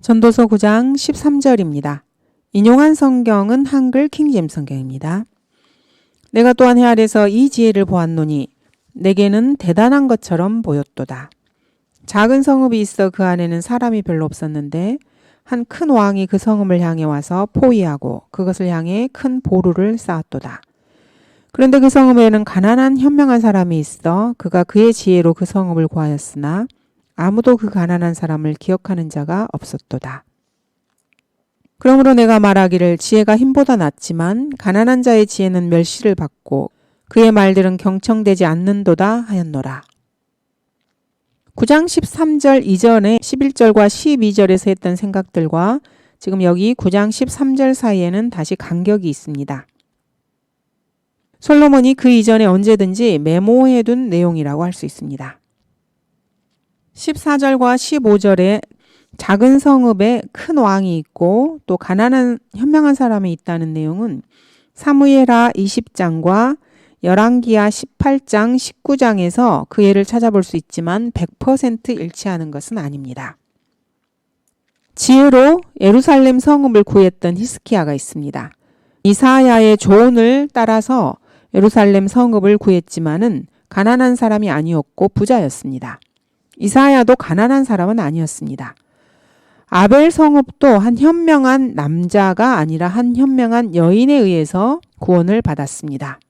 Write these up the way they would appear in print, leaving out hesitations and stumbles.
전도서 9장 13절입니다. 인용한 성경은 한글 킹제임스 성경입니다. 내가 또한 해 아래서 이 지혜를 보았노니 내게는 대단한 것처럼 보였도다. 작은 성읍이 있어 그 안에는 사람이 별로 없었는데 한 큰 왕이 그 성읍을 향해 와서 포위하고 그것을 향해 큰 보루를 쌓았도다. 그런데 그 성읍에는 가난한 현명한 사람이 있어 그가 그의 지혜로 그 성읍을 구하였으나 아무도 그 가난한 사람을 기억하는 자가 없었도다. 그러므로 내가 말하기를 지혜가 힘보다 낫지만 가난한 자의 지혜는 멸시를 받고 그의 말들은 경청되지 않는도다 하였노라. 9장 13절 이전에 11절과 12절에서 했던 생각들과 지금 여기 9장 13절 사이에는 다시 간격이 있습니다. 솔로몬이 그 이전에 언제든지 메모해둔 내용이라고 할 수 있습니다. 14절과 15절에 작은 성읍에 큰 왕이 있고 또 가난한 현명한 사람이 있다는 내용은 사무엘하 20장과 열왕기하 18장, 19장에서 그 예를 찾아볼 수 있지만 100% 일치하는 것은 아닙니다. 지혜로 예루살렘 성읍을 구했던 히스기야가 있습니다. 이사야의 조언을 따라서 예루살렘 성읍을 구했지만은 가난한 사람이 아니었고 부자였습니다. 이사야도 가난한 사람은 아니었습니다. 아벨 성읍도 한 현명한 남자가 아니라 한 현명한 여인에 의해서 구원을 받았습니다.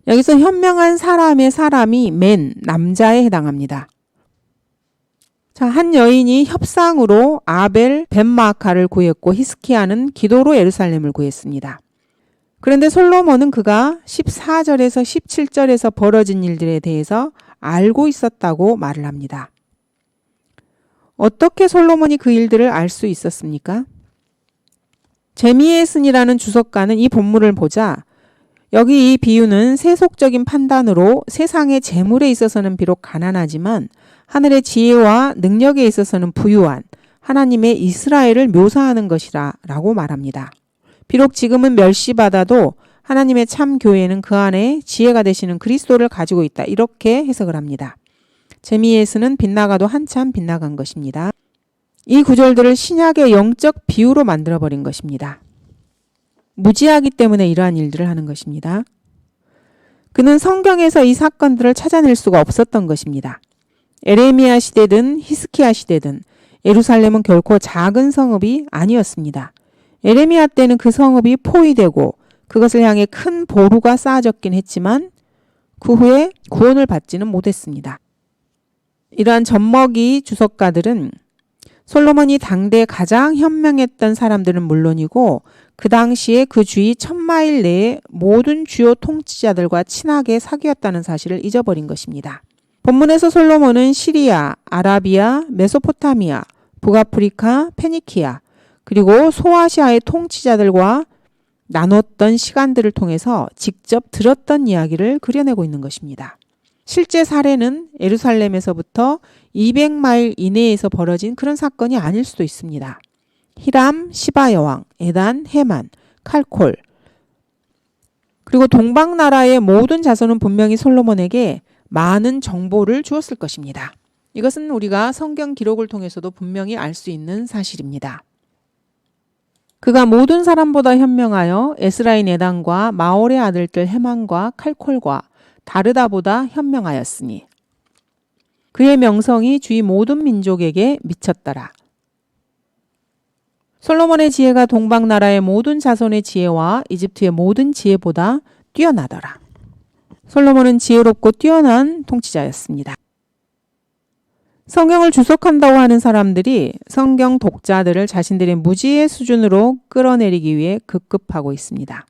여기서 현명한 사람의 사람이 맨 남자에 해당합니다. 자, 한 여인이 협상으로 아벨 벤마아카를 구했고 히스기야는 기도로 예루살렘을 구했습니다. 그런데 솔로몬은 그가 14절에서 17절에서 벌어진 일들에 대해서 알고 있었다고 말을 합니다. 어떻게 솔로몬이 그 일들을 알 수 있었습니까? 제미에슨이라는 주석가는 이 본문을 보자 여기 이 비유는 세속적인 판단으로 세상의 재물에 있어서는 비록 가난하지만 하늘의 지혜와 능력에 있어서는 부유한 하나님의 이스라엘을 묘사하는 것이라 라고 말합니다. 비록 지금은 멸시받아도 하나님의 참 교회는 그 안에 지혜가 되시는 그리스도를 가지고 있다. 이렇게 해석을 합니다. 제미에스는 빗나가도 한참 빗나간 것입니다. 이 구절들을 신약의 영적 비유로 만들어버린 것입니다. 무지하기 때문에 이러한 일들을 하는 것입니다. 그는 성경에서 이 사건들을 찾아낼 수가 없었던 것입니다. 에레미야 시대든 히스기야 시대든 예루살렘은 결코 작은 성읍이 아니었습니다. 에레미야 때는 그 성읍이 포위되고 그것을 향해 큰 보루가 쌓아졌긴 했지만 그 후에 구원을 받지는 못했습니다. 이러한 젖먹이 주석가들은 솔로몬이 당대 가장 현명했던 사람들은 물론이고 그 당시에 그 주위 1000마일 내에 모든 주요 통치자들과 친하게 사귀었다는 사실을 잊어버린 것입니다. 본문에서 솔로몬은 시리아, 아라비아, 메소포타미아, 북아프리카, 페니키아 그리고 소아시아의 통치자들과 나눴던 시간들을 통해서 직접 들었던 이야기를 그려내고 있는 것입니다. 실제 사례는 예루살렘에서부터 200마일 이내에서 벌어진 그런 사건이 아닐 수도 있습니다. 히람, 시바 여왕, 에단, 헤만, 칼콜 그리고 동방나라의 모든 자손은 분명히 솔로몬에게 많은 정보를 주었을 것입니다. 이것은 우리가 성경 기록을 통해서도 분명히 알 수 있는 사실입니다. 그가 모든 사람보다 현명하여 에스라인 에단과 마올의 아들들 헤만과 칼콜과 다르다보다 현명하였으니 그의 명성이 주위 모든 민족에게 미쳤더라. 솔로몬의 지혜가 동방나라의 모든 자손의 지혜와 이집트의 모든 지혜보다 뛰어나더라. 솔로몬은 지혜롭고 뛰어난 통치자였습니다. 성경을 주석한다고 하는 사람들이 성경 독자들을 자신들의 무지의 수준으로 끌어내리기 위해 급급하고 있습니다.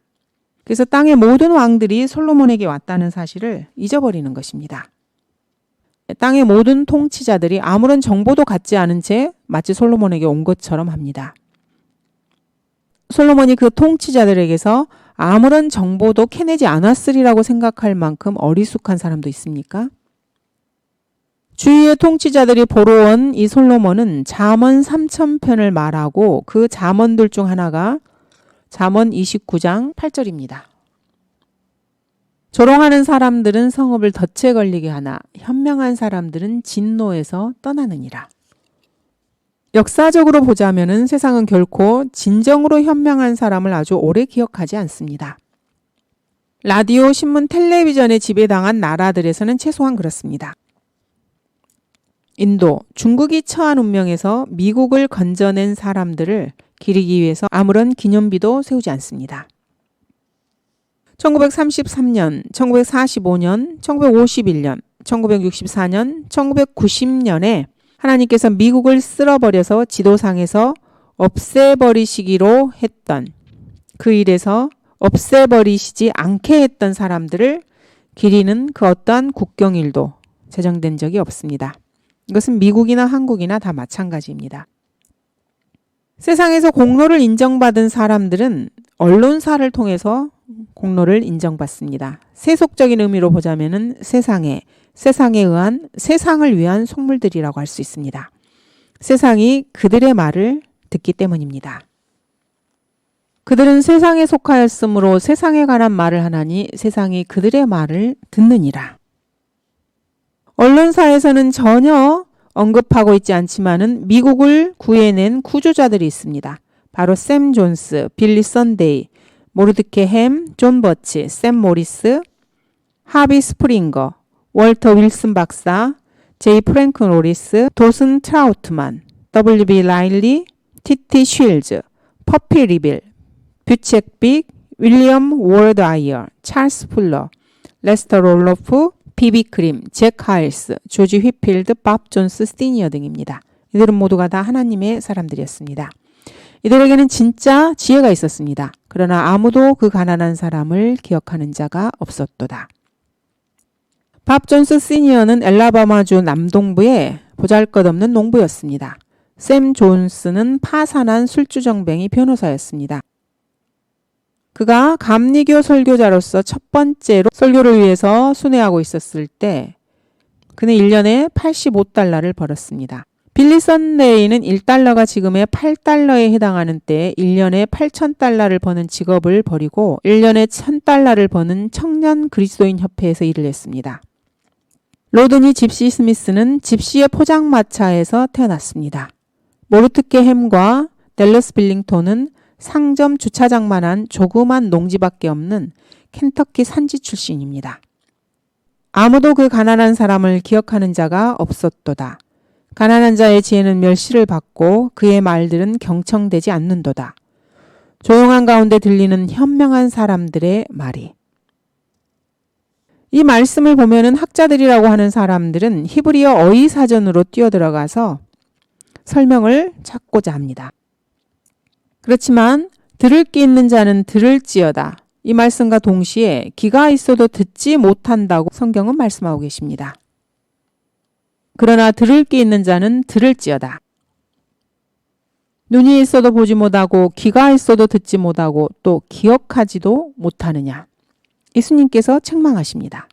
그래서 땅의 모든 왕들이 솔로몬에게 왔다는 사실을 잊어버리는 것입니다. 땅의 모든 통치자들이 아무런 정보도 갖지 않은 채 마치 솔로몬에게 온 것처럼 합니다. 솔로몬이 그 통치자들에게서 아무런 정보도 캐내지 않았으리라고 생각할 만큼 어리숙한 사람도 있습니까? 주위의 통치자들이 보러 온 이 솔로몬은 잠언 3000편을 말하고 그 잠언들 중 하나가 잠언 29장 8절입니다. 조롱하는 사람들은 성읍을 덫에 걸리게 하나 현명한 사람들은 진노에서 떠나느니라. 역사적으로 보자면은 세상은 결코 진정으로 현명한 사람을 아주 오래 기억하지 않습니다. 라디오, 신문, 텔레비전에 지배당한 나라들에서는 최소한 그렇습니다. 인도, 중국이 처한 운명에서 미국을 건져낸 사람들을 기리기 위해서 아무런 기념비도 세우지 않습니다. 1933년, 1945년, 1951년, 1964년, 1990년에 하나님께서 미국을 쓸어버려서 지도상에서 없애버리시기로 했던 그 일에서 없애버리시지 않게 했던 사람들을 기리는 그 어떠한 국경일도 제정된 적이 없습니다. 이것은 미국이나 한국이나 다 마찬가지입니다. 세상에서 공로를 인정받은 사람들은 언론사를 통해서 공로를 인정받습니다. 세속적인 의미로 보자면은 세상에 의한 세상을 위한 속물들이라고 할 수 있습니다. 세상이 그들의 말을 듣기 때문입니다. 그들은 세상에 속하였으므로 세상에 관한 말을 하나니 세상이 그들의 말을 듣느니라. 언론사에서는 전혀 언급하고 있지 않지만은 미국을 구해낸 구조자들이 있습니다. 바로 샘 존스, 빌리 선데이, 모르드케 햄, 존 버치, 샘 모리스, 하비 스프링거, 월터 윌슨 박사, 제이 프랭크 노리스, 도슨 트라우트만, W.B. 라일리, T.T. 쉴즈, 퍼피 리빌, 뷰책 빅, 윌리엄 워드 아이어, 찰스 풀러, 레스터 롤로프, 비비 크림, 잭 하일스, 조지 휘필드, 밥 존스 시니어 등입니다. 이들은 모두가 다 하나님의 사람들이었습니다. 이들에게는 진짜 지혜가 있었습니다. 그러나 아무도 그 가난한 사람을 기억하는 자가 없었도다. 밥 존스 시니어는 엘라바마주 남동부의 보잘것없는 농부였습니다. 샘 존스는 파산한 술주정뱅이 변호사였습니다. 그가 감리교 설교자로서 첫 번째로 설교를 위해서 순회하고 있었을 때 그는 1년에 85달러를 벌었습니다. 빌리 선데이는 1달러가 지금의 8달러에 해당하는 때에 1년에 8,000달러를 버는 직업을 버리고 1년에 1,000달러를 버는 청년 그리스도인 협회에서 일을 했습니다. 로드니 집시 스미스는 집시의 포장마차에서 태어났습니다. 모르트케 햄과 댈러스 빌링턴은 상점 주차장만한 조그만 농지밖에 없는 켄터키 산지 출신입니다. 아무도 그 가난한 사람을 기억하는 자가 없었도다. 가난한 자의 지혜는 멸시를 받고 그의 말들은 경청되지 않는도다. 조용한 가운데 들리는 현명한 사람들의 말이. 이 말씀을 보면은 학자들이라고 하는 사람들은 히브리어 어휘사전으로 뛰어들어가서 설명을 찾고자 합니다. 그렇지만 들을 귀 있는 자는 들을지어다. 이 말씀과 동시에 귀가 있어도 듣지 못한다고 성경은 말씀하고 계십니다. 그러나 들을 귀 있는 자는 들을지어다. 눈이 있어도 보지 못하고 귀가 있어도 듣지 못하고 또 기억하지도 못하느냐. 예수님께서 책망하십니다.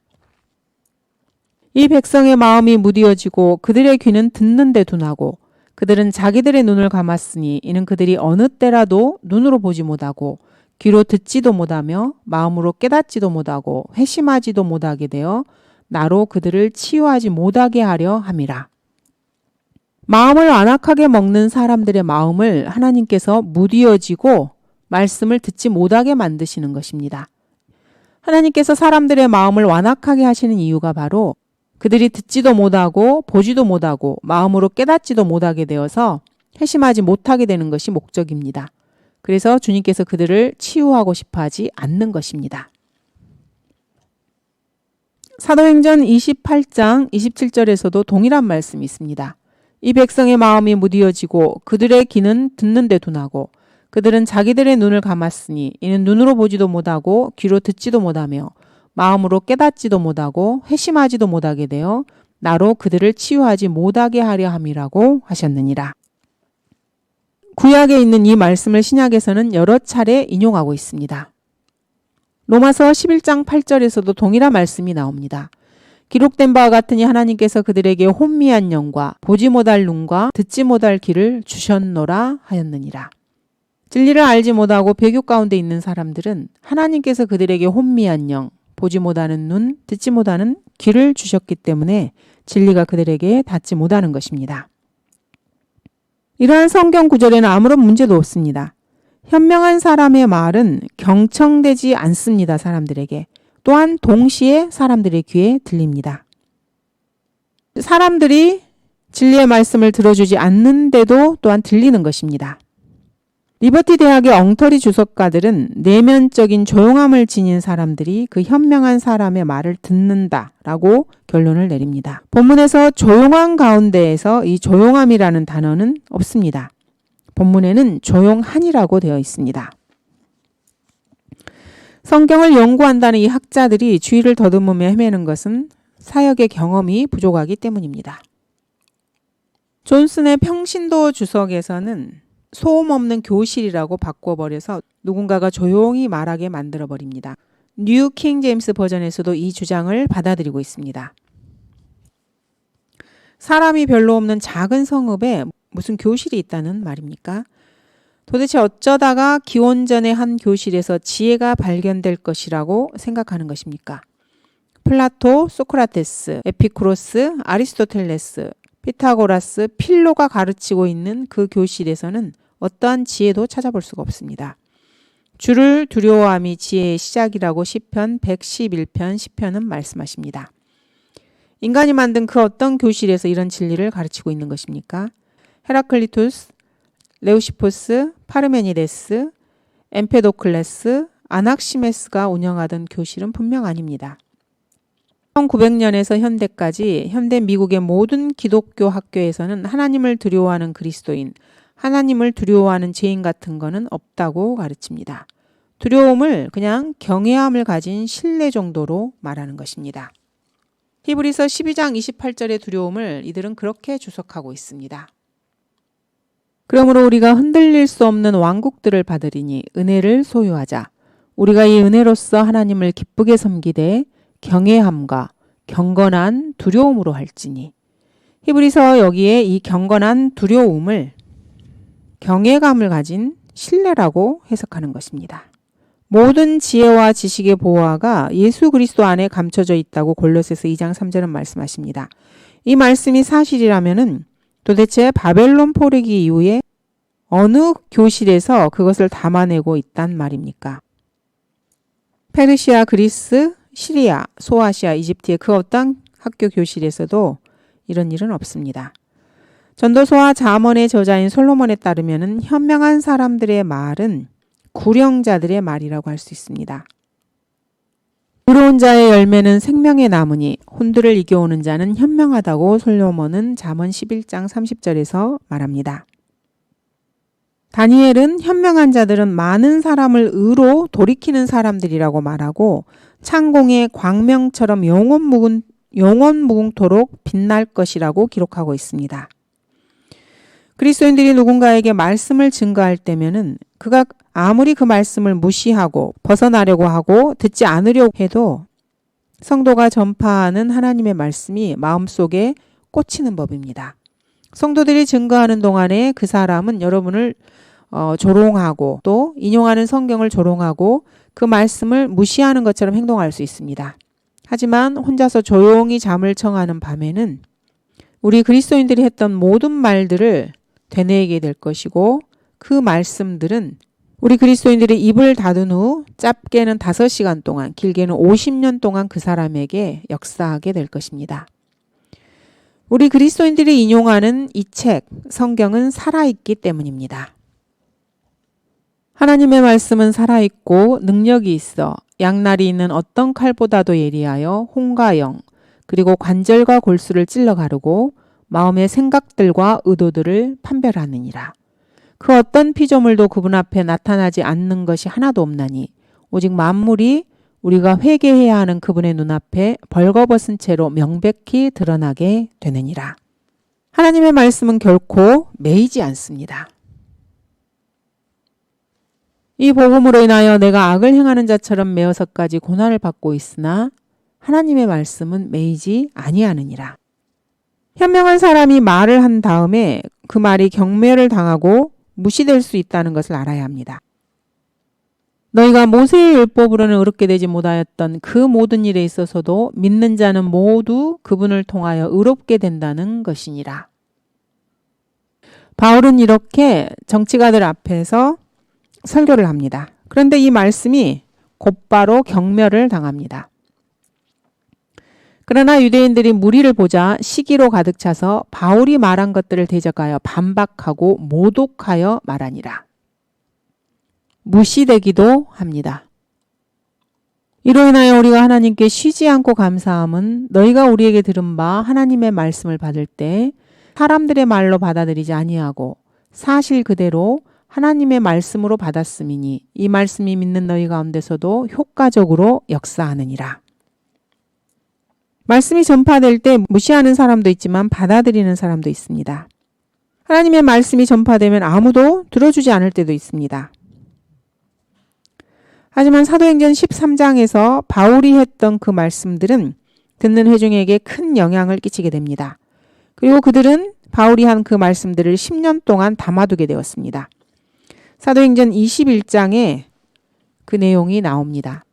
이 백성의 마음이 무디어지고 그들의 귀는 듣는 데 둔하고 그들은 자기들의 눈을 감았으니 이는 그들이 어느 때라도 눈으로 보지 못하고 귀로 듣지도 못하며 마음으로 깨닫지도 못하고 회심하지도 못하게 되어 나로 그들을 치유하지 못하게 하려 함이라. 마음을 완악하게 먹는 사람들의 마음을 하나님께서 무디어지고 말씀을 듣지 못하게 만드시는 것입니다. 하나님께서 사람들의 마음을 완악하게 하시는 이유가 바로 그들이 듣지도 못하고 보지도 못하고 마음으로 깨닫지도 못하게 되어서 회심하지 못하게 되는 것이 목적입니다. 그래서 주님께서 그들을 치유하고 싶어 하지 않는 것입니다. 사도행전 28장 27절에서도 동일한 말씀이 있습니다. 이 백성의 마음이 무디어지고 그들의 귀는 듣는 데 둔하고 그들은 자기들의 눈을 감았으니 이는 눈으로 보지도 못하고 귀로 듣지도 못하며 마음으로 깨닫지도 못하고 회심하지도 못하게 되어 나로 그들을 치유하지 못하게 하려 함이라고 하셨느니라. 구약에 있는 이 말씀을 신약에서는 여러 차례 인용하고 있습니다. 로마서 11장 8절에서도 동일한 말씀이 나옵니다. 기록된 바와 같으니 하나님께서 그들에게 혼미한 영과 보지 못할 눈과 듣지 못할 귀를 주셨노라 하였느니라. 진리를 알지 못하고 배교 가운데 있는 사람들은 하나님께서 그들에게 혼미한 영, 보지 못하는 눈, 듣지 못하는 귀를 주셨기 때문에 진리가 그들에게 닿지 못하는 것입니다. 이러한 성경 구절에는 아무런 문제도 없습니다. 현명한 사람의 말은 경청되지 않습니다. 사람들에게. 또한 동시에 사람들의 귀에 들립니다. 사람들이 진리의 말씀을 들어주지 않는데도 또한 들리는 것입니다. 리버티 대학의 엉터리 주석가들은 내면적인 조용함을 지닌 사람들이 그 현명한 사람의 말을 듣는다라고 결론을 내립니다. 본문에서 조용한 가운데에서 이 조용함이라는 단어는 없습니다. 본문에는 조용한이라고 되어 있습니다. 성경을 연구한다는 이 학자들이 주의를 더듬으며 헤매는 것은 사역의 경험이 부족하기 때문입니다. 존슨의 평신도 주석에서는 소음 없는 교실이라고 바꿔버려서 누군가가 조용히 말하게 만들어버립니다. 뉴 킹 제임스 버전에서도 이 주장을 받아들이고 있습니다. 사람이 별로 없는 작은 성읍에 무슨 교실이 있다는 말입니까? 도대체 어쩌다가 기원전의 한 교실에서 지혜가 발견될 것이라고 생각하는 것입니까? 플라토, 소크라테스, 에피쿠로스, 아리스토텔레스, 피타고라스, 필로가 가르치고 있는 그 교실에서는 어떠한 지혜도 찾아볼 수가 없습니다. 주를 두려워함이 지혜의 시작이라고 시편 111편 시편은 말씀하십니다. 인간이 만든 그 어떤 교실에서 이런 진리를 가르치고 있는 것입니까? 헤라클리투스, 레우시포스, 파르메니데스, 엠페도클레스, 아낙시메스가 운영하던 교실은 분명 아닙니다. 1900년에서 현대까지 현대 미국의 모든 기독교 학교에서는 하나님을 두려워하는 그리스도인, 하나님을 두려워하는 죄인 같은 거는 없다고 가르칩니다. 두려움을 그냥 경외함을 가진 신뢰 정도로 말하는 것입니다. 히브리서 12장 28절의 두려움을 이들은 그렇게 주석하고 있습니다. 그러므로 우리가 흔들릴 수 없는 왕국들을 받으리니 은혜를 소유하자. 우리가 이 은혜로서 하나님을 기쁘게 섬기되 경외함과 경건한 두려움으로 할지니. 히브리서 여기에 이 경건한 두려움을 경외감을 가진 신뢰라고 해석하는 것입니다. 모든 지혜와 지식의 보화가 예수 그리스도 안에 감춰져 있다고 골로새서 2장 3절은 말씀하십니다. 이 말씀이 사실이라면은 도대체 바벨론 포르기 이후에 어느 교실에서 그것을 담아내고 있단 말입니까? 페르시아, 그리스, 시리아, 소아시아, 이집트의 그 어떤 학교 교실에서도 이런 일은 없습니다. 전도서와 잠언의 저자인 솔로몬에 따르면 현명한 사람들의 말은 구령자들의 말이라고 할 수 있습니다. 의로운 자의 열매는 생명의 나무니 혼들을 이겨오는 자는 현명하다고 솔로몬은 잠언 11장 30절에서 말합니다. 다니엘은 현명한 자들은 많은 사람을 의로 돌이키는 사람들이라고 말하고 창공의 광명처럼 영원무궁토록 빛날 것이라고 기록하고 있습니다. 그리스도인들이 누군가에게 말씀을 증거할 때면은 그가 아무리 그 말씀을 무시하고 벗어나려고 하고 듣지 않으려고 해도 성도가 전파하는 하나님의 말씀이 마음속에 꽂히는 법입니다. 성도들이 증거하는 동안에 그 사람은 여러분을 조롱하고 또 인용하는 성경을 조롱하고 그 말씀을 무시하는 것처럼 행동할 수 있습니다. 하지만 혼자서 조용히 잠을 청하는 밤에는 우리 그리스도인들이 했던 모든 말들을 되뇌이게 될 것이고 그 말씀들은 우리 그리스도인들이 입을 닫은 후 짧게는 5시간 동안 길게는 50년 동안 그 사람에게 역사하게 될 것입니다. 우리 그리스도인들이 인용하는 이 책, 성경은 살아있기 때문입니다. 하나님의 말씀은 살아있고 능력이 있어 양날이 있는 어떤 칼보다도 예리하여 혼과 영 그리고 관절과 골수를 찔러 가르고 마음의 생각들과 의도들을 판별하느니라. 그 어떤 피조물도 그분 앞에 나타나지 않는 것이 하나도 없나니 오직 만물이 우리가 회개해야 하는 그분의 눈앞에 벌거벗은 채로 명백히 드러나게 되느니라. 하나님의 말씀은 결코 매이지 않습니다. 이 복음으로 인하여 내가 악을 행하는 자처럼 매어서까지 고난을 받고 있으나 하나님의 말씀은 매이지 아니하느니라. 현명한 사람이 말을 한 다음에 그 말이 경멸을 당하고 무시될 수 있다는 것을 알아야 합니다. 너희가 모세의 율법으로는 의롭게 되지 못하였던 그 모든 일에 있어서도 믿는 자는 모두 그분을 통하여 의롭게 된다는 것이니라. 바울은 이렇게 정치가들 앞에서 설교를 합니다. 그런데 이 말씀이 곧바로 경멸을 당합니다. 그러나 유대인들이 무리를 보자 시기로 가득 차서 바울이 말한 것들을 대적하여 반박하고 모독하여 말하니라. 무시되기도 합니다. 이로 인하여 우리가 하나님께 쉬지 않고 감사함은 너희가 우리에게 들은 바 하나님의 말씀을 받을 때 사람들의 말로 받아들이지 아니하고 사실 그대로 하나님의 말씀으로 받았음이니 이 말씀이 믿는 너희 가운데서도 효과적으로 역사하느니라. 말씀이 전파될 때 무시하는 사람도 있지만 받아들이는 사람도 있습니다. 하나님의 말씀이 전파되면 아무도 들어주지 않을 때도 있습니다. 하지만 사도행전 13장에서 바울이 했던 그 말씀들은 듣는 회중에게 큰 영향을 끼치게 됩니다. 그리고 그들은 바울이 한 그 말씀들을 10년 동안 담아두게 되었습니다. 사도행전 21장에 그 내용이 나옵니다.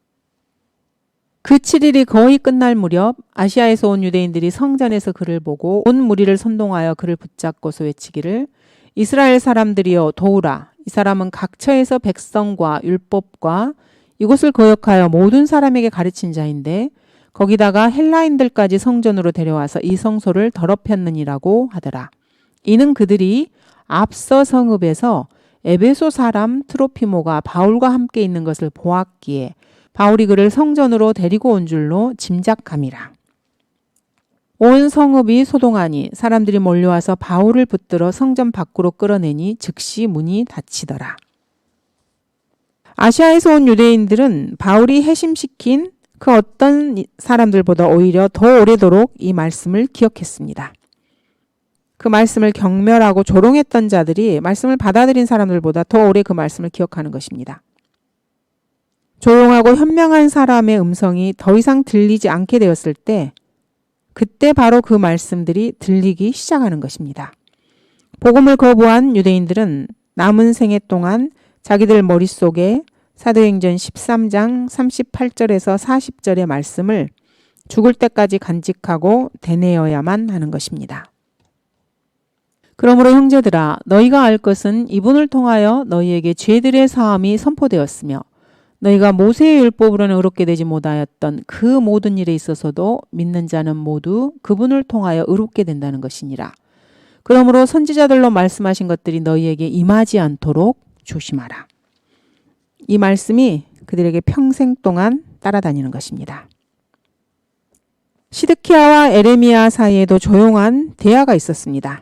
그 7일이 거의 끝날 무렵 아시아에서 온 유대인들이 성전에서 그를 보고 온 무리를 선동하여 그를 붙잡고서 외치기를 이스라엘 사람들이여 도우라. 이 사람은 각처에서 백성과 율법과 이곳을 거역하여 모든 사람에게 가르친 자인데 거기다가 헬라인들까지 성전으로 데려와서 이 성소를 더럽혔느니라고 하더라. 이는 그들이 앞서 성읍에서 에베소 사람 트로피모가 바울과 함께 있는 것을 보았기에 바울이 그를 성전으로 데리고 온 줄로 짐작함이라. 온 성읍이 소동하니 사람들이 몰려와서 바울을 붙들어 성전 밖으로 끌어내니 즉시 문이 닫히더라. 아시아에서 온 유대인들은 바울이 해심시킨 그 어떤 사람들보다 오히려 더 오래도록 이 말씀을 기억했습니다. 그 말씀을 경멸하고 조롱했던 자들이 말씀을 받아들인 사람들보다 더 오래 그 말씀을 기억하는 것입니다. 조용하고 현명한 사람의 음성이 더 이상 들리지 않게 되었을 때 그때 바로 그 말씀들이 들리기 시작하는 것입니다. 복음을 거부한 유대인들은 남은 생애 동안 자기들 머릿속에 사도행전 13장 38절에서 40절의 말씀을 죽을 때까지 간직하고 되뇌어야만 하는 것입니다. 그러므로 형제들아 너희가 알 것은 이분을 통하여 너희에게 죄들의 사함이 선포되었으며 너희가 모세의 율법으로는 의롭게 되지 못하였던 그 모든 일에 있어서도 믿는 자는 모두 그분을 통하여 의롭게 된다는 것이니라. 그러므로 선지자들로 말씀하신 것들이 너희에게 임하지 않도록 조심하라. 이 말씀이 그들에게 평생 동안 따라다니는 것입니다. 시드키야와 에레미야 사이에도 조용한 대화가 있었습니다.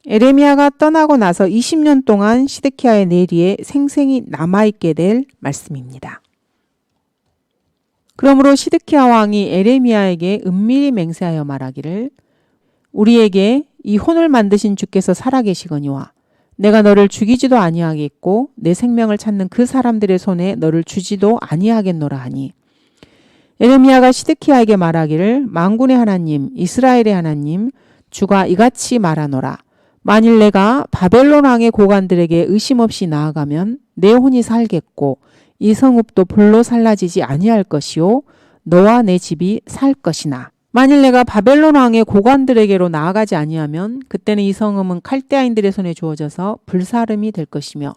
에레미야가 떠나고 나서 20년 동안 시드키야의 내리에 생생히 남아있게 될 말씀입니다. 그러므로 시드키야 왕이 에레미야에게 은밀히 맹세하여 말하기를 우리에게 이 혼을 만드신 주께서 살아계시거니와 내가 너를 죽이지도 아니하겠고 내 생명을 찾는 그 사람들의 손에 너를 주지도 아니하겠노라 하니 에레미야가 시드키야에게 말하기를 만군의 하나님 이스라엘의 하나님 주가 이같이 말하노라. 만일 내가 바벨론 왕의 고관들에게 의심 없이 나아가면 내 혼이 살겠고 이 성읍도 불로 살라지지 아니할 것이요 너와 내 집이 살 것이나 만일 내가 바벨론 왕의 고관들에게로 나아가지 아니하면 그때는 이 성읍은 칼데아인들의 손에 주어져서 불사름이 될 것이며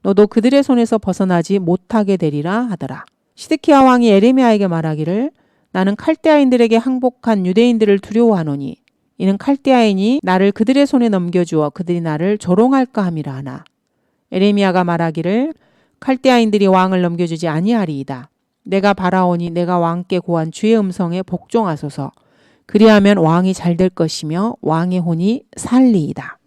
너도 그들의 손에서 벗어나지 못하게 되리라 하더라. 시드키야 왕이 에레미야에게 말하기를 나는 칼데아인들에게 항복한 유대인들을 두려워하노니 이는 칼데아인이 나를 그들의 손에 넘겨주어 그들이 나를 조롱할까 함이라 하나 에레미야가 말하기를 칼데아인들이 왕을 넘겨주지 아니하리이다. 내가 바라오니 내가 왕께 고한 주의 음성에 복종하소서. 그리하면 왕이 잘 될 것이며 왕의 혼이 살리이다.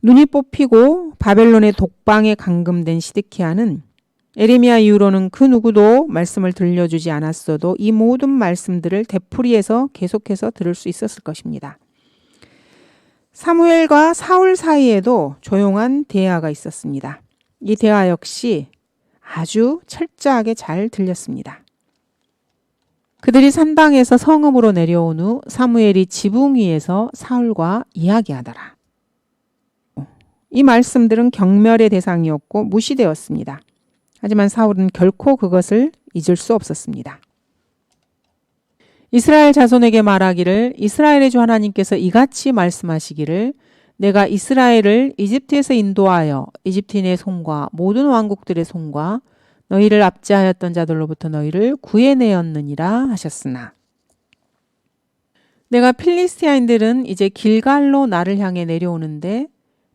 눈이 뽑히고 바벨론의 독방에 감금된 시드키야는 에레미야 이후로는 그 누구도 말씀을 들려주지 않았어도 이 모든 말씀들을 되풀이해서 계속해서 들을 수 있었을 것입니다. 사무엘과 사울 사이에도 조용한 대화가 있었습니다. 이 대화 역시 아주 철저하게 잘 들렸습니다. 그들이 산당에서 성읍으로 내려온 후 사무엘이 지붕 위에서 사울과 이야기하더라. 이 말씀들은 경멸의 대상이었고 무시되었습니다. 하지만 사울은 결코 그것을 잊을 수 없었습니다. 이스라엘 자손에게 말하기를 이스라엘의 주 하나님께서 이같이 말씀하시기를 내가 이스라엘을 이집트에서 인도하여 이집트인의 손과 모든 왕국들의 손과 너희를 압제하였던 자들로부터 너희를 구해내었느니라 하셨으나 내가 필리스티아인들은 이제 길갈로 나를 향해 내려오는데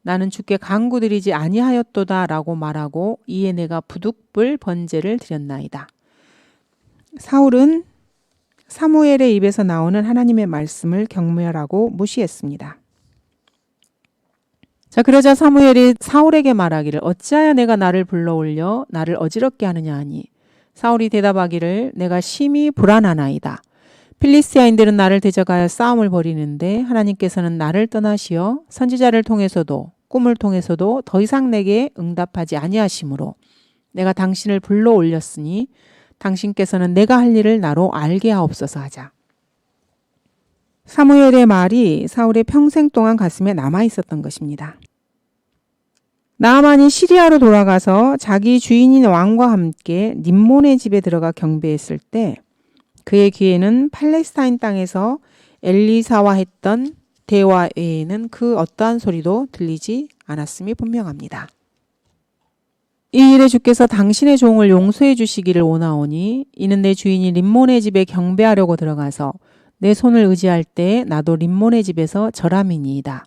나는 주께 간구드리지 아니하였도다 라고 말하고 이에 내가 부득불 번제를 드렸나이다. 사울은 사무엘의 입에서 나오는 하나님의 말씀을 경멸하고 무시했습니다. 자, 그러자 사무엘이 사울에게 말하기를 어찌하여 내가 나를 불러올려 나를 어지럽게 하느냐 하니 사울이 대답하기를 내가 심히 불안하나이다. 필리스티아인들은 나를 대적하여 싸움을 벌이는데 하나님께서는 나를 떠나시어 선지자를 통해서도 꿈을 통해서도 더 이상 내게 응답하지 아니하시므로 내가 당신을 불러올렸으니 당신께서는 내가 할 일을 나로 알게 하옵소서 하자. 사무엘의 말이 사울의 평생 동안 가슴에 남아 있었던 것입니다. 나아만이 시리아로 돌아가서 자기 주인인 왕과 함께 림몬의 집에 들어가 경배했을 때 그의 귀에는 팔레스타인 땅에서 엘리사와 했던 대화 외에는 그 어떠한 소리도 들리지 않았음이 분명합니다. 이 일에 주께서 당신의 종을 용서해 주시기를 원하오니 이는 내 주인이 림몬의 집에 경배하려고 들어가서 내 손을 의지할 때 나도 림몬의 집에서 절함이니이다.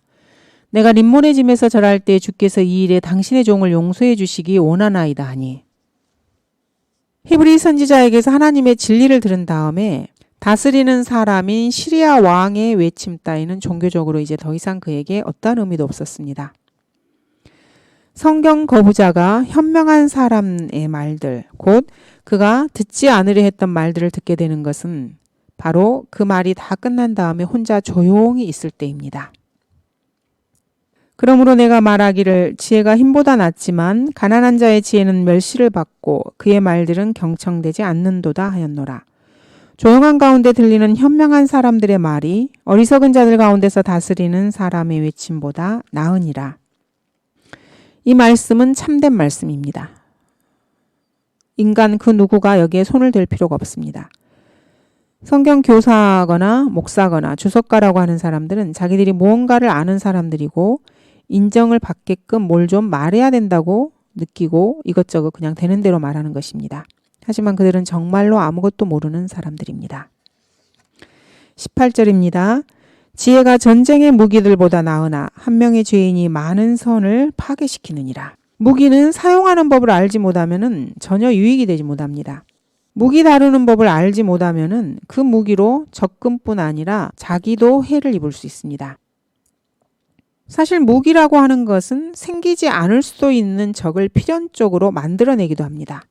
내가 림몬의 집에서 절할 때 주께서 이 일에 당신의 종을 용서해 주시기 원하나이다 하니 히브리 선지자에게서 하나님의 진리를 들은 다음에 다스리는 사람인 시리아 왕의 외침 따위는 종교적으로 이제 더 이상 그에게 어떠한 의미도 없었습니다. 성경 거부자가 현명한 사람의 말들, 곧 그가 듣지 않으려 했던 말들을 듣게 되는 것은 바로 그 말이 다 끝난 다음에 혼자 조용히 있을 때입니다. 그러므로 내가 말하기를 지혜가 힘보다 낫지만 가난한 자의 지혜는 멸시를 받고 그의 말들은 경청되지 않는도다 하였노라. 조용한 가운데 들리는 현명한 사람들의 말이 어리석은 자들 가운데서 다스리는 사람의 외침보다 나으니라. 이 말씀은 참된 말씀입니다. 인간 그 누구가 여기에 손을 댈 필요가 없습니다. 성경 교사거나 목사거나 주석가라고 하는 사람들은 자기들이 무언가를 아는 사람들이고 인정을 받게끔 뭘 좀 말해야 된다고 느끼고 이것저것 그냥 되는 대로 말하는 것입니다. 하지만 그들은 정말로 아무것도 모르는 사람들입니다. 18절입니다. 지혜가 전쟁의 무기들보다 나으나 한 명의 죄인이 많은 선을 파괴시키느니라. 무기는 사용하는 법을 알지 못하면 전혀 유익이 되지 못합니다. 무기 다루는 법을 알지 못하면 그 무기로 적금뿐 아니라 자기도 해를 입을 수 있습니다. 사실 무기라고 하는 것은 생기지 않을 수도 있는 적을 필연적으로 만들어내기도 합니다.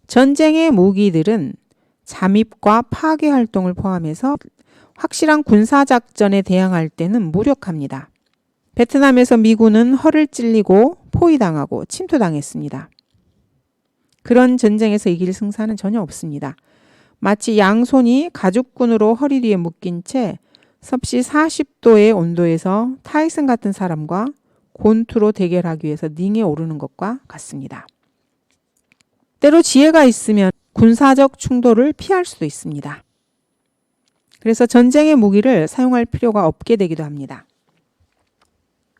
전쟁의 무기들은 잠입과 파괴 활동을 포함해서 확실한 군사작전에 대항할 때는 무력합니다. 베트남에서 미군은 허를 찔리고 포위당하고 침투당했습니다. 그런 전쟁에서 이길 승산은 전혀 없습니다. 마치 양손이 가죽끈으로 허리 뒤에 묶인 채 섭씨 40도의 온도에서 타이슨 같은 사람과 곤투로 대결하기 위해서 링에 오르는 것과 같습니다. 때로 지혜가 있으면 군사적 충돌을 피할 수도 있습니다. 그래서 전쟁의 무기를 사용할 필요가 없게 되기도 합니다.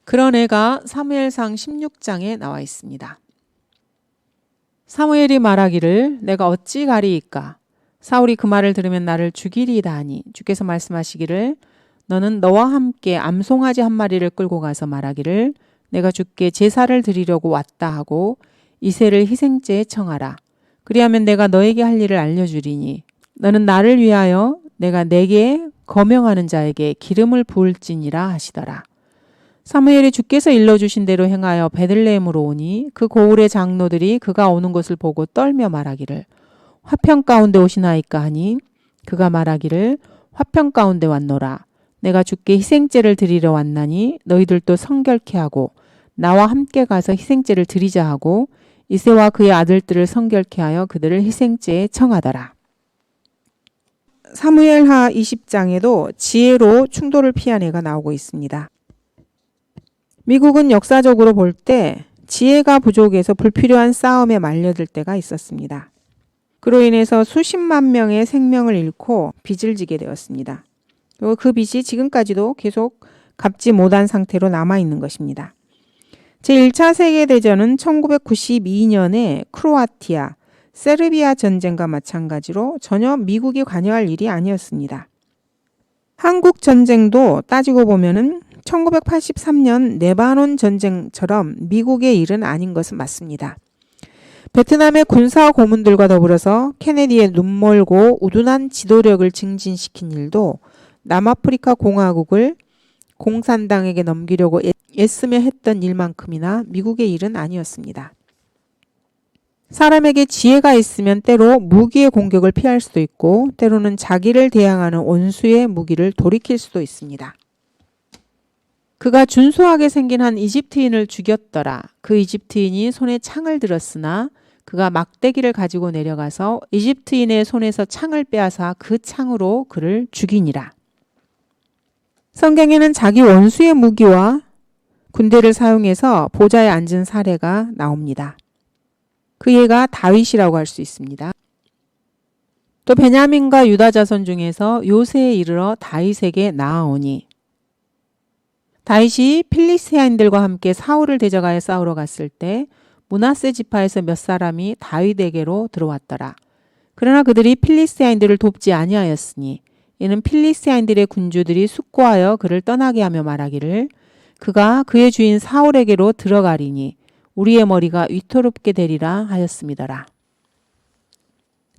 그런 애가 사무엘상 16장에 나와 있습니다. 사무엘이 말하기를 내가 어찌 가리이까 사울이 그 말을 들으면 나를 죽이리이다 하니 주께서 말씀하시기를 너는 너와 함께 암송아지 한 마리를 끌고 가서 말하기를 내가 주께 제사를 드리려고 왔다 하고 이새를 희생제에 청하라. 그리하면 내가 너에게 할 일을 알려주리니 너는 나를 위하여 내가 내게 거명하는 자에게 기름을 부을지니라 하시더라. 사무엘이 주께서 일러주신 대로 행하여 베들레헴으로 오니 그 고을의 장로들이 그가 오는 것을 보고 떨며 말하기를 화평 가운데 오시나이까 하니 그가 말하기를 화평 가운데 왔노라. 내가 주께 희생제를 드리러 왔나니 너희들도 성결케 하고 나와 함께 가서 희생제를 드리자 하고 이새와 그의 아들들을 성결케 하여 그들을 희생제에 청하더라. 사무엘하 20장에도 지혜로 충돌을 피한 애가 나오고 있습니다. 미국은 역사적으로 볼 때 지혜가 부족해서 불필요한 싸움에 말려들 때가 있었습니다. 그로 인해서 수십만 명의 생명을 잃고 빚을 지게 되었습니다. 그리고 그 빚이 지금까지도 계속 갚지 못한 상태로 남아있는 것입니다. 제1차 세계대전은 1992년에 크로아티아, 세르비아 전쟁과 마찬가지로 전혀 미국이 관여할 일이 아니었습니다. 한국 전쟁도 따지고 보면은 1983년 레바논 전쟁처럼 미국의 일은 아닌 것은 맞습니다. 베트남의 군사 고문들과 더불어서 케네디의 눈멀고 우둔한 지도력을 증진시킨 일도 남아프리카 공화국을 공산당에게 넘기려고 애쓰며 했던 일만큼이나 미국의 일은 아니었습니다. 사람에게 지혜가 있으면 때로 무기의 공격을 피할 수도 있고 때로는 자기를 대항하는 원수의 무기를 돌이킬 수도 있습니다. 그가 준수하게 생긴 한 이집트인을 죽였더라. 그 이집트인이 손에 창을 들었으나 그가 막대기를 가지고 내려가서 이집트인의 손에서 창을 빼앗아 그 창으로 그를 죽이니라. 성경에는 자기 원수의 무기와 군대를 사용해서 보좌에 앉은 사례가 나옵니다. 그 예가 다윗이라고 할 수 있습니다. 또 베냐민과 유다 자손 중에서 요새에 이르러 다윗에게 나아오니 다윗이 필리스티아인들과 함께 사울을 대적하여 싸우러 갔을 때 므낫세 지파에서 몇 사람이 다윗에게로 들어왔더라. 그러나 그들이 필리스티아인들을 돕지 아니하였으니 이는 필리스티아인들의 군주들이 숙고하여 그를 떠나게 하며 말하기를 그가 그의 주인 사울에게로 들어가리니 우리의 머리가 위태롭게 되리라 하였음이더라.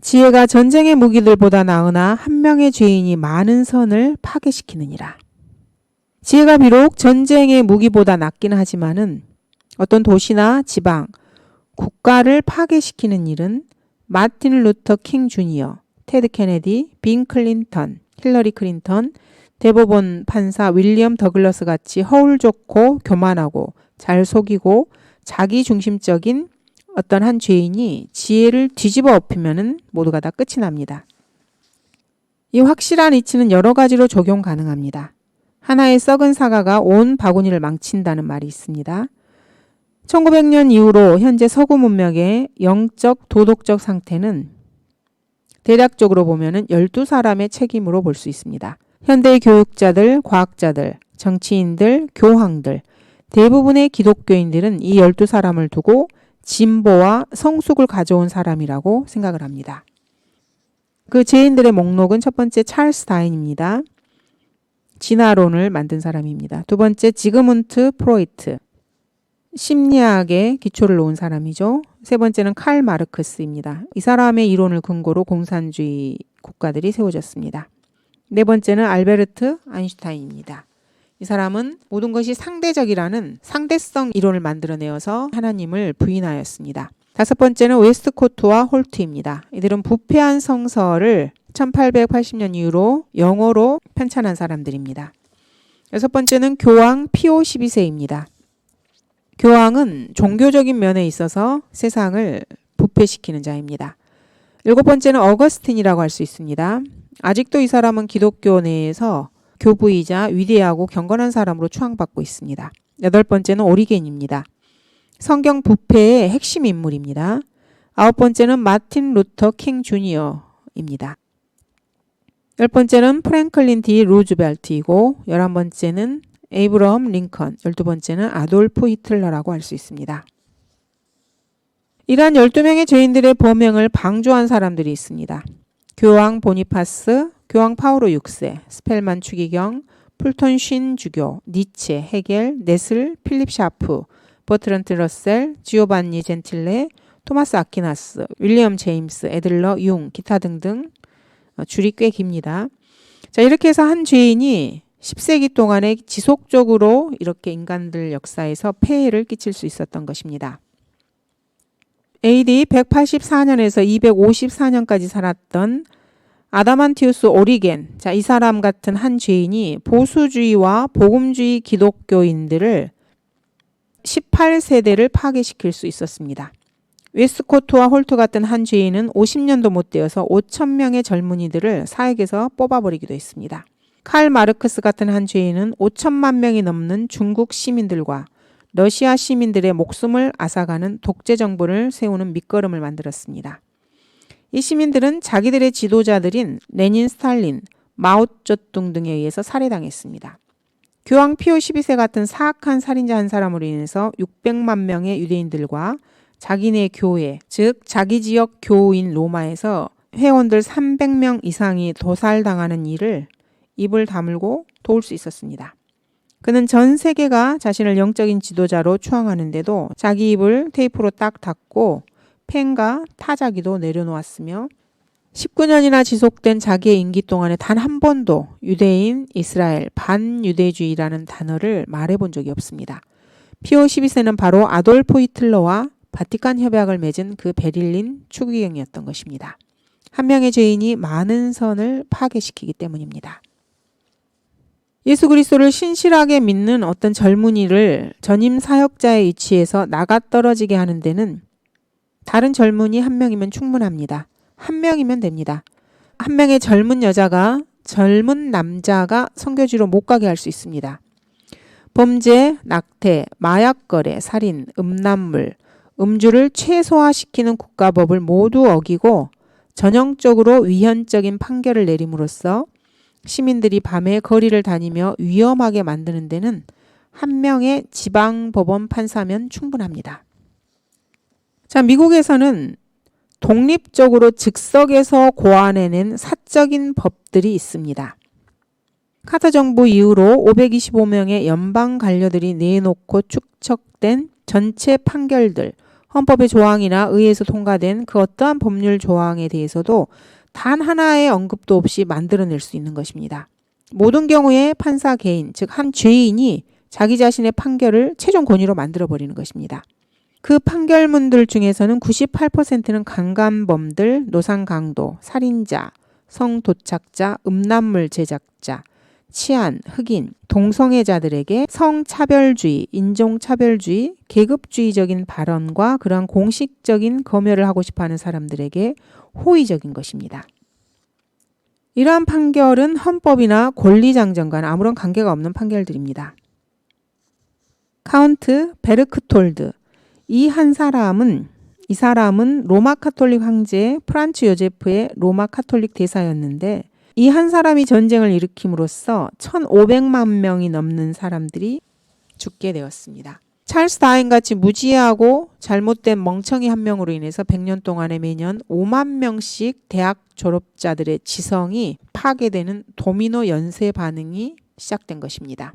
지혜가 전쟁의 무기들보다 나으나 한 명의 죄인이 많은 선을 파괴시키느니라. 지혜가 비록 전쟁의 무기보다 낫긴 하지만은 어떤 도시나 지방, 국가를 파괴시키는 일은 마틴 루터 킹 주니어, 테드 케네디, 빈 클린턴, 힐러리 클린턴, 대법원 판사 윌리엄 더글러스 같이 허울 좋고 교만하고 잘 속이고 자기 중심적인 어떤 한 죄인이 지혜를 뒤집어 엎으면은 모두가 다 끝이 납니다. 이 확실한 이치는 여러 가지로 적용 가능합니다. 하나의 썩은 사과가 온 바구니를 망친다는 말이 있습니다. 1900년 이후로 현재 서구 문명의 영적 도덕적 상태는 대략적으로 보면은 12사람의 책임으로 볼 수 있습니다. 현대의 교육자들, 과학자들, 정치인들, 교황들, 대부분의 기독교인들은 이 12사람을 두고 진보와 성숙을 가져온 사람이라고 생각을 합니다. 그 죄인들의 목록은 첫 번째 찰스 다윈입니다. 진화론을 만든 사람입니다. 두 번째 지그문트 프로이트, 심리학의 기초를 놓은 사람이죠. 세 번째는 칼 마르크스입니다. 이 사람의 이론을 근거로 공산주의 국가들이 세워졌습니다. 네 번째는 알베르트 아인슈타인입니다. 이 사람은 모든 것이 상대적이라는 상대성 이론을 만들어내어서 하나님을 부인하였습니다. 다섯 번째는 웨스트코트와 홀트입니다. 이들은 부패한 성서를 1880년 이후로 영어로 편찬한 사람들입니다. 여섯 번째는 교황 피오 12세입니다. 교황은 종교적인 면에 있어서 세상을 부패시키는 자입니다. 일곱 번째는 어거스틴이라고 할 수 있습니다. 아직도 이 사람은 기독교 내에서 교부이자 위대하고 경건한 사람으로 추앙받고 있습니다. 여덟 번째는 오리겐입니다. 성경 부패의 핵심 인물입니다. 아홉 번째는 마틴 루터 킹 주니어입니다. 열 번째는 프랭클린 디 루즈벨트이고 11번째는 에이브러함 링컨, 12번째는 아돌프 히틀러라고 할 수 있습니다. 이러한 12명의 죄인들의 범행을 방조한 사람들이 있습니다. 교황 보니파스, 교황 파우로 6세, 스펠만 추기경, 풀톤 쉰 주교, 니체, 헤겔, 네슬, 필립 샤프, 버트런트 러셀, 지오반니 젠틸레, 토마스 아퀴나스, 윌리엄 제임스, 애들러, 융, 기타 등등 줄이 꽤 깁니다. 자, 이렇게 해서 한 죄인이 10세기 동안에 지속적으로 이렇게 인간들 역사에서 폐해를 끼칠 수 있었던 것입니다. AD 184년에서 254년까지 살았던 아다만티우스 오리겐, 자, 이 사람 같은 한 죄인이 보수주의와 복음주의 기독교인들을 18세대를 파괴시킬 수 있었습니다. 웨스코트와 홀트 같은 한 죄인은 50년도 못 되어서 5,000명의 젊은이들을 사역에서 뽑아버리기도 했습니다. 칼 마르크스 같은 한 죄인은 5천만 명이 넘는 중국 시민들과 러시아 시민들의 목숨을 앗아가는 독재 정부를 세우는 밑거름을 만들었습니다. 이 시민들은 자기들의 지도자들인 레닌, 스탈린, 마오쩌둥 등에 의해서 살해당했습니다. 교황 피오 12세 같은 사악한 살인자 한 사람으로 인해서 600만 명의 유대인들과 자기네 교회, 즉 자기 지역 교우인 로마에서 회원들 300명 이상이 도살당하는 일을 입을 다물고 도울 수 있었습니다. 그는 전 세계가 자신을 영적인 지도자로 추앙하는데도 자기 입을 테이프로 딱 닫고 펜과 타자기도 내려놓았으며 19년이나 지속된 자기의 임기 동안에 단 한 번도 유대인, 이스라엘, 반유대주의라는 단어를 말해본 적이 없습니다. 피오 12세는 바로 아돌프 히틀러와 바티칸 협약을 맺은 그 베를린 추기경이었던 것입니다. 한 명의 죄인이 많은 선을 파괴시키기 때문입니다. 예수 그리스도를 신실하게 믿는 어떤 젊은이를 전임 사역자의 위치에서 나가떨어지게 하는 데는 다른 젊은이 한 명이면 충분합니다. 한 명이면 됩니다. 한 명의 젊은 여자가 젊은 남자가 선교지로 못 가게 할 수 있습니다. 범죄, 낙태, 마약거래, 살인, 음란물, 음주를 최소화시키는 국가법을 모두 어기고 전형적으로 위헌적인 판결을 내림으로써 시민들이 밤에 거리를 다니며 위험하게 만드는 데는 한 명의 지방법원 판사면 충분합니다. 자, 미국에서는 독립적으로 즉석에서 고안해낸 사적인 법들이 있습니다. 카터 정부 이후로 525명의 연방 관료들이 내놓고 축적된 전체 판결들, 헌법의 조항이나 의회에서 통과된 그 어떠한 법률 조항에 대해서도 단 하나의 언급도 없이 만들어낼 수 있는 것입니다. 모든 경우에 판사 개인, 즉 한 죄인이 자기 자신의 판결을 최종 권위로 만들어버리는 것입니다. 그 판결문들 중에서는 98%는 강간범들, 노상강도, 살인자, 성도착자, 음란물 제작자, 치안, 흑인, 동성애자들에게 성차별주의, 인종차별주의, 계급주의적인 발언과 그러한 공식적인 검열을 하고 싶어하는 사람들에게 호의적인 것입니다. 이러한 판결은 헌법이나 권리장전과는 아무런 관계가 없는 판결들입니다. 카운트 베르크톨드, 이 사람은 로마 카톨릭 황제 프란츠 요제프의 로마 카톨릭 대사였는데 이 한 사람이 전쟁을 일으킴으로써 1,500만 명이 넘는 사람들이 죽게 되었습니다. 찰스 다윈같이 무지하고 잘못된 멍청이 한 명으로 인해서 100년 동안에 매년 5만 명씩 대학 졸업자들의 지성이 파괴되는 도미노 연쇄 반응이 시작된 것입니다.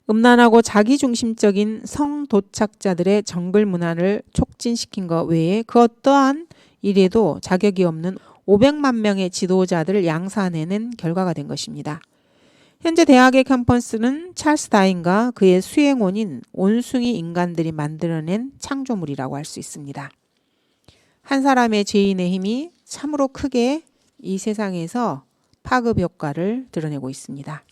음란하고 자기중심적인 성도착자들의 정글 문화를 촉진시킨 것 외에 그 어떠한 일에도 자격이 없는 500만 명의 지도자들을 양산해낸 결과가 된 것입니다. 현재 대학의 캠퍼스는 찰스 다윈과 그의 수행원인 온숭이 인간들이 만들어낸 창조물이라고 할 수 있습니다. 한 사람의 죄인의 힘이 참으로 크게 이 세상에서 파급 효과를 드러내고 있습니다.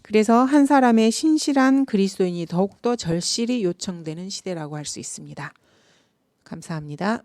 그래서 한 사람의 신실한 그리스도인이 더욱더 절실히 요청되는 시대라고 할 수 있습니다. 감사합니다.